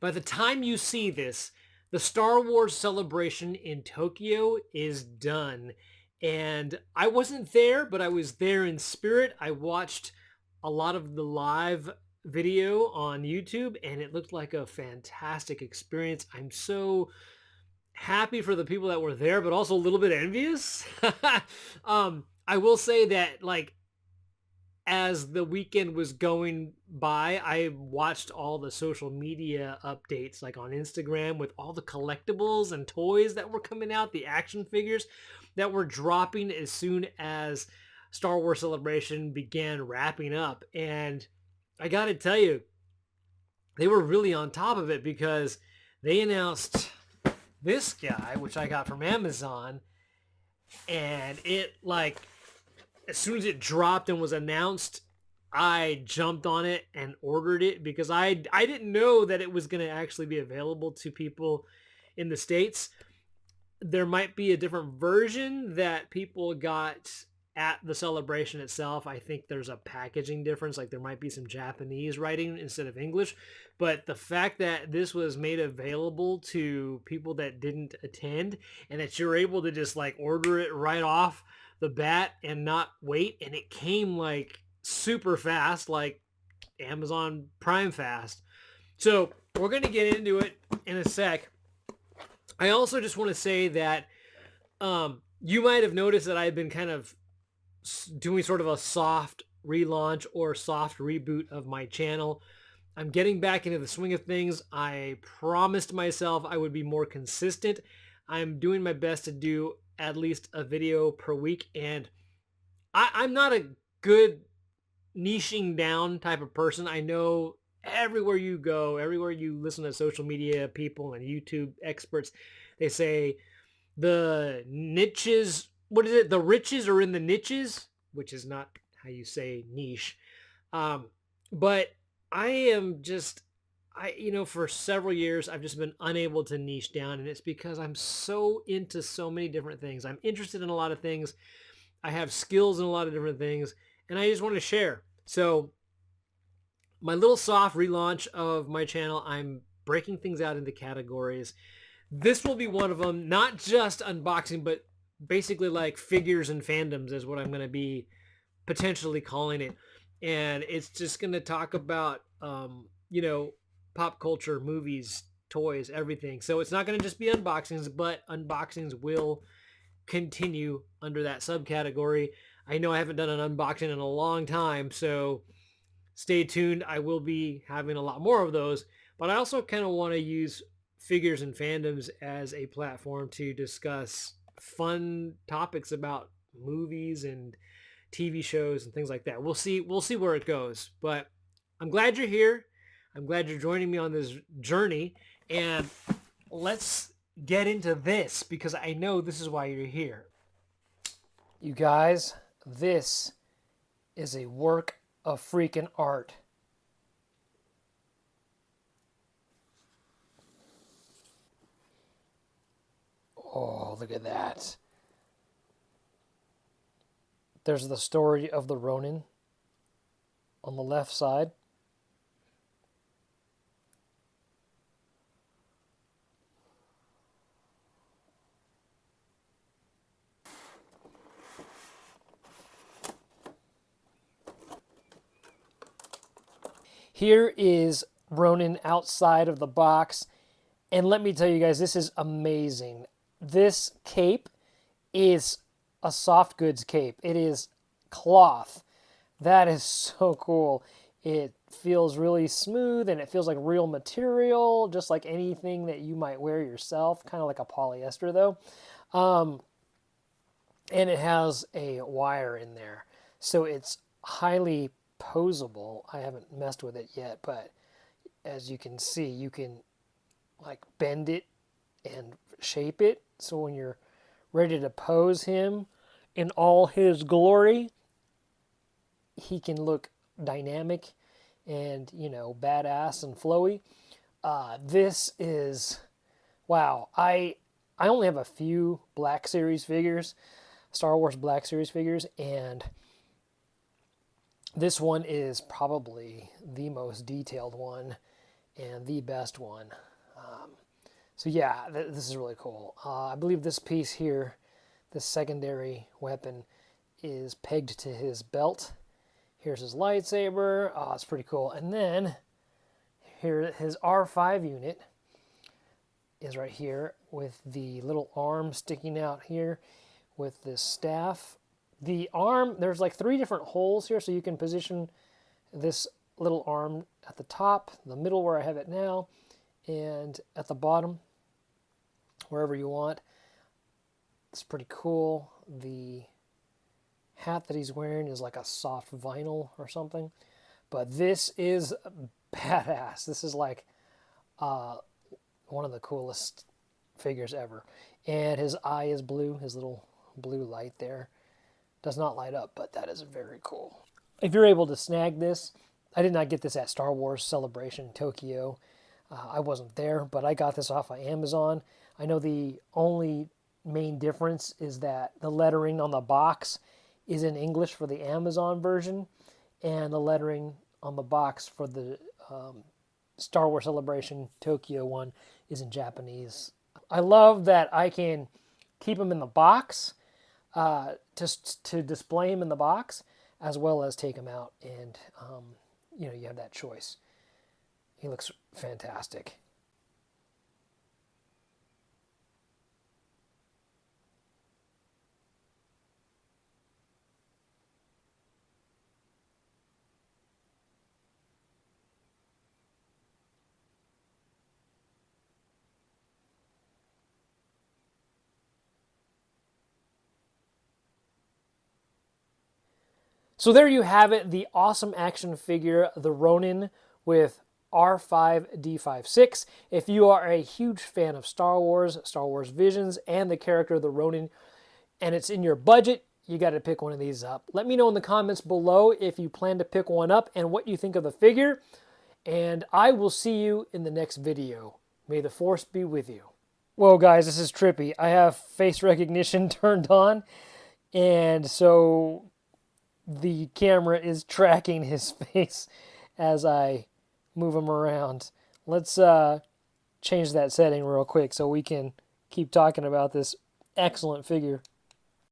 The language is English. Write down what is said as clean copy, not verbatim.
By the time you see this, the Star Wars celebration in Tokyo is done. And I wasn't there, but I was there in spirit. I watched a lot of the live video on YouTube, and it looked like a fantastic experience. I'm so happy for the people that were there, but also a little bit envious. I will say that, like, as the weekend was going by, I watched all the social media updates, like on Instagram, with all the collectibles and toys that were coming out, the action figures that were dropping as soon as Star Wars Celebration began wrapping up. And I got to tell you, they were really on top of it because they announced this guy, which I got from Amazon, and it, like, as soon as it dropped and was announced, I jumped on it and ordered it because I didn't know that it was going to actually be available to people in the States. There might be a different version that people got at the celebration itself. I think there's a packaging difference. Like, there might be some Japanese writing instead of English. But the fact that this was made available to people that didn't attend, and that you're able to just, like, order it right off the bat and not wait, and it came, like, super fast, like Amazon Prime fast. So we're going to get into it in a sec. I also just want to say that you might have noticed that I've been kind of doing sort of a soft relaunch or soft reboot of my channel. I'm getting back into the swing of things. I promised myself I would be more consistent. I'm doing my best to do at least a video per week, and I'm not a good niching down type of person. I know everywhere you go, everywhere you listen to social media people and YouTube experts, they say the niches, what is it? The riches are in the niches, which is not how you say niche. But I am just, for several years, I've just been unable to niche down, and it's because I'm so into so many different things. I'm interested in a lot of things. I have skills in a lot of different things, and I just want to share. So my little soft relaunch of my channel, I'm breaking things out into categories. This will be one of them, not just unboxing, but basically like figures and fandoms is what I'm going to be potentially calling it. And it's just going to talk about, pop culture, movies, toys, everything. So it's not going to just be unboxings, but unboxings will continue under that subcategory. I know I haven't done an unboxing in a long time, so stay tuned. I will be having a lot more of those, but I also kind of want to use figures and fandoms as a platform to discuss fun topics about movies and TV shows and things like that. We'll see where it goes, but I'm glad you're here. I'm glad you're joining me on this journey, and let's get into this because I know this is why you're here. You guys, this is a work of freaking art. Oh, look at that. There's the story of the Ronin on the left side. Here is Ronin outside of the box. And let me tell you guys, this is amazing. This cape is a soft goods cape. It is cloth. That is so cool. It feels really smooth and it feels like real material, just like anything that you might wear yourself, kind of like a polyester though. And it has a wire in there. So it's highly posable. I haven't messed with it yet, but as you can see, you can like bend it and shape it. So when you're ready to pose him in all his glory, he can look dynamic and, badass and flowy. This is, wow. I only have a few Black Series figures, Star Wars Black Series figures, and this one is probably the most detailed one. and the best one. So yeah, this is really cool. I believe this piece here, this secondary weapon, is pegged to his belt. Here's his lightsaber. Oh, it's pretty cool. And then here, his R5 unit is right here with the little arm sticking out here with this staff. The arm, there's like 3 different holes here, so you can position this little arm at the top, the middle where I have it now, and at the bottom, wherever you want. It's pretty cool. The hat that he's wearing is like a soft vinyl or something. But this is badass. This is like one of the coolest figures ever. And his eye is blue, his little blue light there. Does not light up, but that is very cool. If you're able to snag this, I did not get this at Star Wars Celebration Tokyo. I wasn't there, but I got this off of Amazon. I know the only main difference is that the lettering on the box is in English for the Amazon version, and the lettering on the box for the Star Wars Celebration Tokyo one is in Japanese. I love that I can keep them in the box, just to display them in the box, as well as take them out, and you have that choice. He looks fantastic. So there you have it, the awesome action figure, the Ronin with R5-D56. If you are a huge fan of Star Wars Visions, and the character of the Ronin, and it's in your budget, you got to pick one of these up. Let me know in the comments below if you plan to pick one up and what you think of the figure, and I will see you in the next video. May the Force be with you. Whoa guys, this is trippy. I have face recognition turned on, and so the camera is tracking his face as I move him around. Let's change that setting real quick so we can keep talking about this excellent figure.